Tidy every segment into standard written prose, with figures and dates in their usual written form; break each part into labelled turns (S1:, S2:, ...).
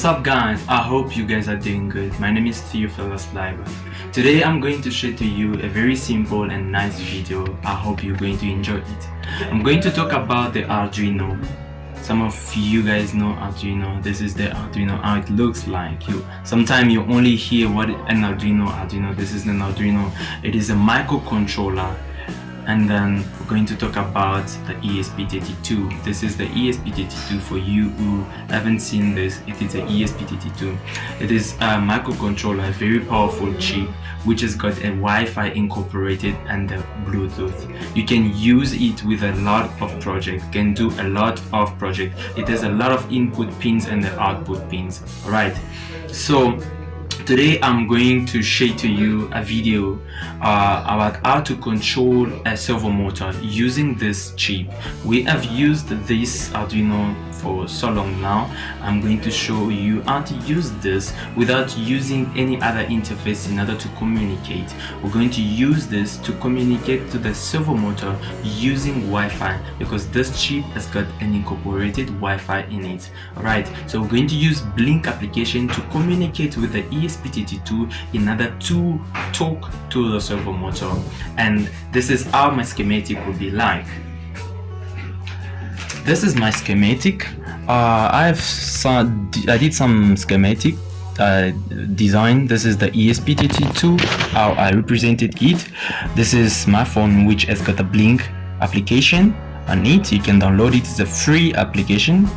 S1: up guys, I hope you guys are doing good. My name is Theophilus Liban. Today I'm going to share to you a very simple and nice video. I hope you're going to enjoy it. I'm going to talk about the Arduino. Some of you guys know Arduino. This is the Arduino, how it looks like. Sometimes you only hear what an Arduino. This is an Arduino. It is a microcontroller. And then we're going to talk about the Esp32. This is the Esp32. For you who haven't seen this, it is the Esp32. It is a microcontroller, a very powerful chip which has got a Wi-Fi incorporated and the Bluetooth. You can use it with a lot of projects, can do a lot of projects. It has a lot of input pins and the output pins. Alright, so today I'm going to share to you a video about how to control a servo motor using this chip. We have used this Arduino for so long now. I'm going to show you how to use this without using any other interface in order to communicate. We're going to use this to communicate to the servo motor using Wi-Fi, because this chip has got an incorporated Wi-Fi in it. Alright, so we're going to use blynk application to communicate with the Esp32 in order to talk to the servo motor, and this is how my schematic will be like. This is my schematic. I did some schematic design. This is the Esp32, how I represented it. This is my phone, which has got a blynk application on it. You can download it. It's a free application.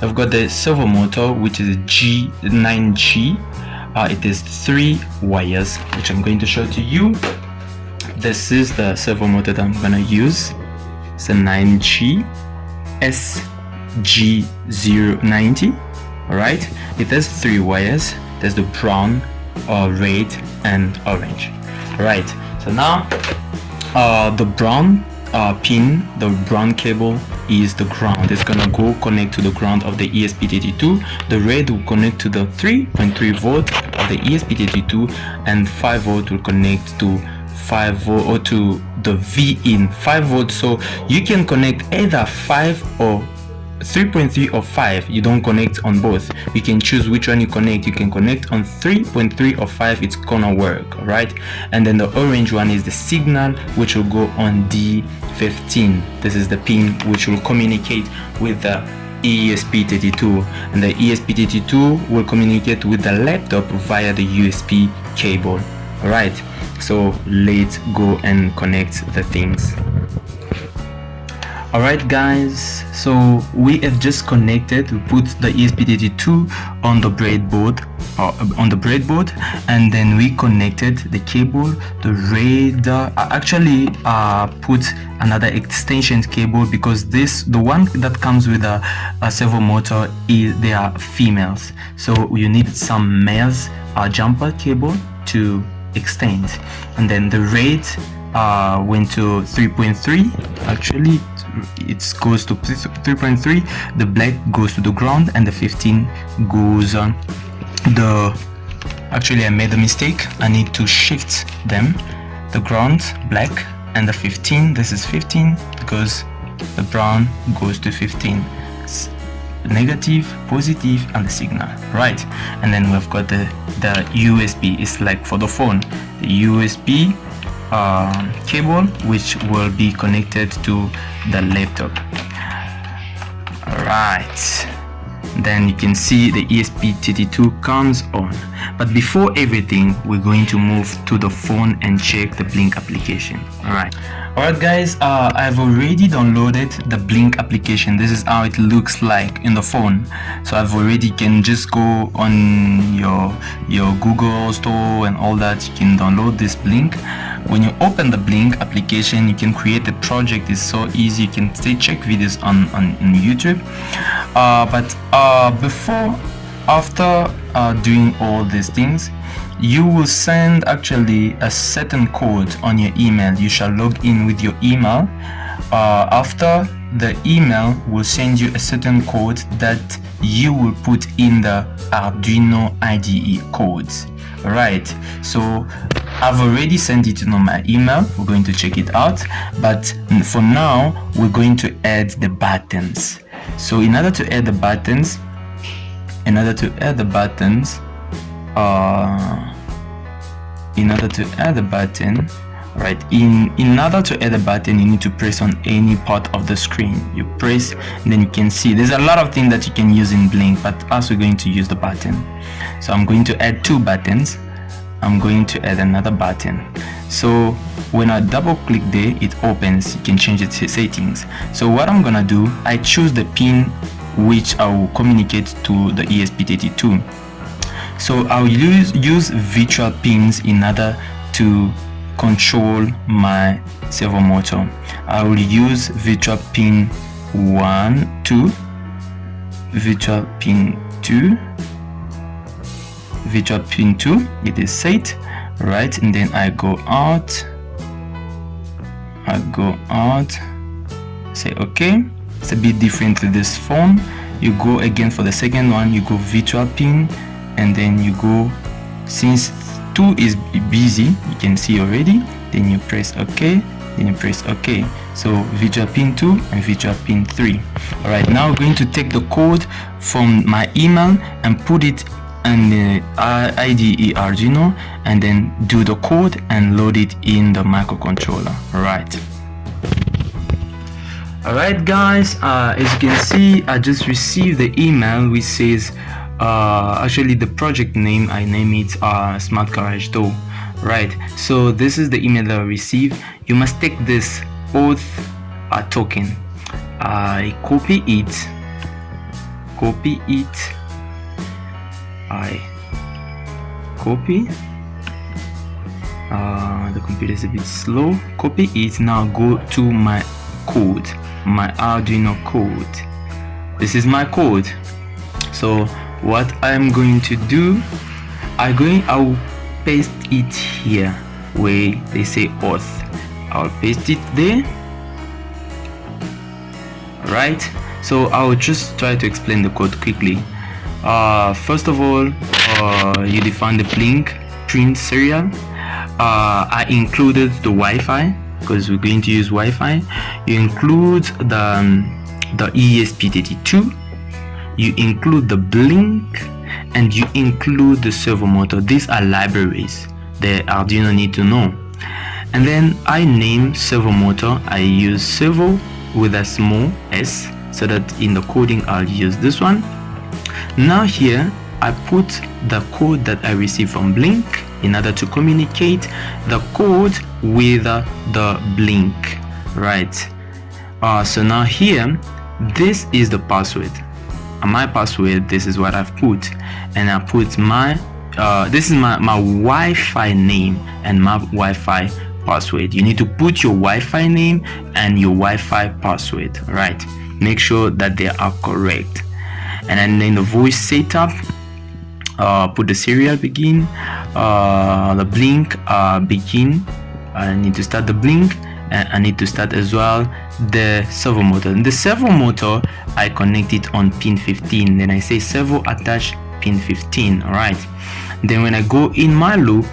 S1: I've got the servo motor, which is a G9G. It is 3 wires, which I'm going to show to you. This is the servo motor that I'm gonna use. It's a 9G SG090. Alright, it has 3 wires. There's the brown, red and orange. Alright, so now the brown pin, the brown cable is the ground. It's gonna go connect to the ground of the Esp32. The red will connect to the 3.3 volt of the Esp32, and 5 volt will connect to 5 volt or to the V in 5 volt. So you can connect either 5 or 3.3 or 5. You don't connect on both. You can choose which one you connect. You can connect on 3.3 or 5. It's gonna work. All right, and then the orange one is the signal, which will go on D15. This is the pin which will communicate with the Esp32, and the Esp32 will communicate with the laptop via the USB cable. All right, so let's go and connect the things. Alright guys, so we have just connected. We put the Esp32 on the breadboard, and then we connected the cable. The red actually put another extension cable, because the one that comes with a servo motor they are females, so you need some males jumper cable to extend. And then the red went to 3.3. actually it goes to 3.3. the black goes to the ground, and the 15 goes on actually I made a mistake. I need to shift them. The ground black, and the 15, this is 15 because the brown goes to 15. It's negative, positive, and the signal, right? And then we've got the USB. It's like for the phone, the USB cable, which will be connected to the laptop. Alright, then you can see the Esp32 comes on. But before everything, we're going to move to the phone and check the blynk application. Alright guys, I've already downloaded the blynk application. This is how it looks like in the phone. So I've already can just go on your Google store and all that. You can download this blynk. When you open the blynk application, you can create a project. It's so easy. You can still check videos on YouTube. After doing all these things, you will send actually a certain code on your email. You shall log in with your email. After the email will send you a certain code that you will put in the Arduino IDE codes. Alright, so I've already sent it on my email. We're going to check it out, but for now we're going to add the buttons. So in order to add the buttons, in order to add the buttons, right, in order to add a button, you need to press on any part of the screen. You press, and then you can see there's a lot of things that you can use in Blynk, but us, we're going to use the button. So I'm going to add 2 buttons. I'm going to add another button. So when I double click there, it opens. You can change its settings. So what I'm gonna do, I choose the pin which I will communicate to the ESP32. So I'll use virtual pins in order to control my servo motor. I will use virtual pin 1, 2, virtual pin 2, virtual pin 2. It is set, right? And then I go out, say okay. It's a bit different with this form. You go again for the second one, you go virtual pin, and then you go, since 2 is busy, you can see already, then you press OK, then you press OK. So virtual pin 2 and virtual pin 3. Alright, now we're going to take the code from my email and put it in the IDE Arduino, and then do the code and load it in the microcontroller. Alright guys, as you can see, I just received the email which says, actually the project name, I name it Smart Garage Door. Right, so this is the email that I received. You must take this auth token. I copy it, I copy, the computer is a bit slow. Copy it. Now go to my code, my Arduino code. This is my code. So what I'm going to do, I'll paste it here where they say auth. I'll paste it there. Right, so I'll just try to explain the code quickly. First of all, you define the blynk print serial. I included the Wi-Fi because we're going to use Wi-Fi. You include the ESP32. You include the blynk, and you include the servo motor. These are libraries the Arduino need to know. And then I name servo motor. I use servo with a small s, so that in the coding I'll use this one. Now here I put the code that I received from blynk in order to communicate the code with the blynk. Right, so now here, this is the password. My password, this is what I've put, and I put my this is my Wi-Fi name and my Wi-Fi password. You need to put your Wi-Fi name and your Wi-Fi password, right? Make sure that they are correct. And then in the voice setup, put the serial begin, the blynk begin. I need to start the blynk, and I need to start as well the servo motor. And the servo motor, I connect it on pin 15. Then I say servo attach pin 15. All right. Then when I go in my loop,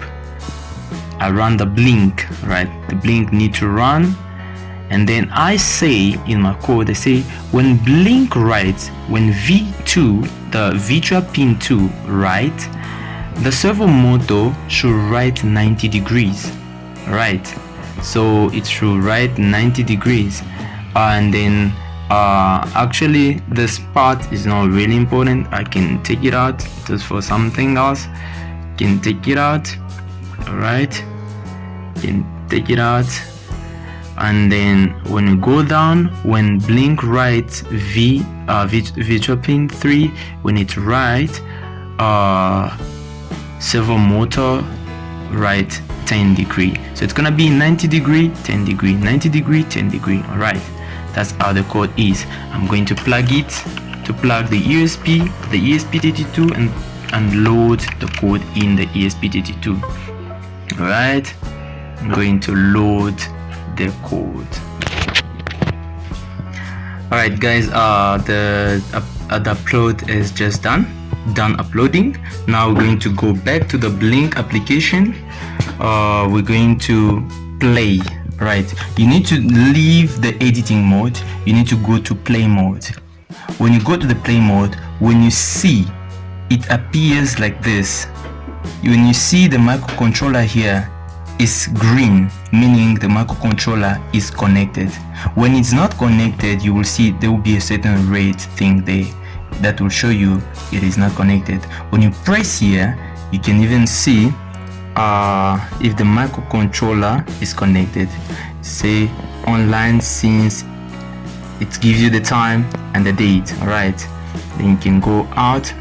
S1: I run the blynk. Right, the blynk need to run. And then I say in my code, I say when blynk writes, when V2, the virtual pin 2 write, the servo motor should write 90 degrees. Right, so it should write 90 degrees. And then actually this part is not really important. I can take it out just for something else. Can take it out. All right, can take it out. And then when you go down, when blynk writes virtual pin 3, when it writes servo motor write 10 degree. So it's gonna be 90 degree, 10 degree, 90 degree, 10 degree. All right, that's how the code is. I'm going to plug it, to plug the ESP32 and load the code in the ESP32. All right, I'm going to load the code. All right guys, the upload is just done uploading. Now we're going to go back to the blynk application. We're going to play. Right, you need to leave the editing mode. You need to go to play mode. When you go to the play mode, when you see it appears like this. When you see the microcontroller here, it's green, meaning the microcontroller is connected. When it's not connected, you will see there will be a certain rate thing there that will show you it is not connected. When you press here, you can even see if the microcontroller is connected. Say online, since it gives you the time and the date. Alright, then you can go out.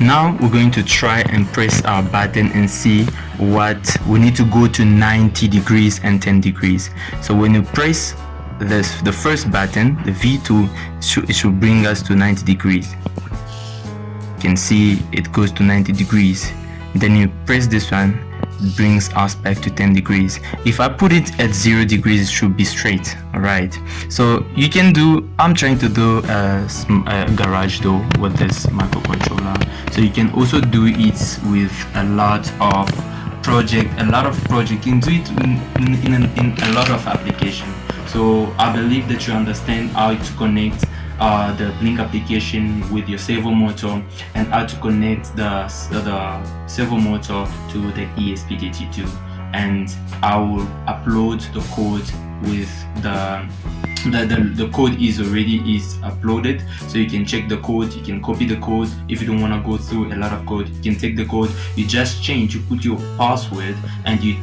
S1: Now we're going to try and press our button and see what we need to go to 90 degrees and 10 degrees. So when you press the first button, the V2, it should bring us to 90 degrees. You can see it goes to 90 degrees. Then you press this one, it brings us back to 10 degrees. If I put it at 0 degrees, it should be straight. Alright, so you can do, I'm trying to do a garage door with this microcontroller. So you can also do it with a lot of project. You can do it in a lot of applications. So I believe that you understand how to connect the blynk application with your servo motor, and how to connect the servo motor to the Esp32. And I will upload the code with the code is uploaded, so you can check the code, you can copy the code. If you don't want to go through a lot of code, you can take the code, you just change, you put your password, and you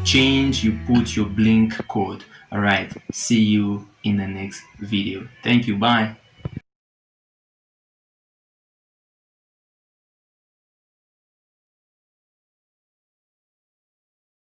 S1: put your blynk code. Alright, see you in the next video. Thank you, bye.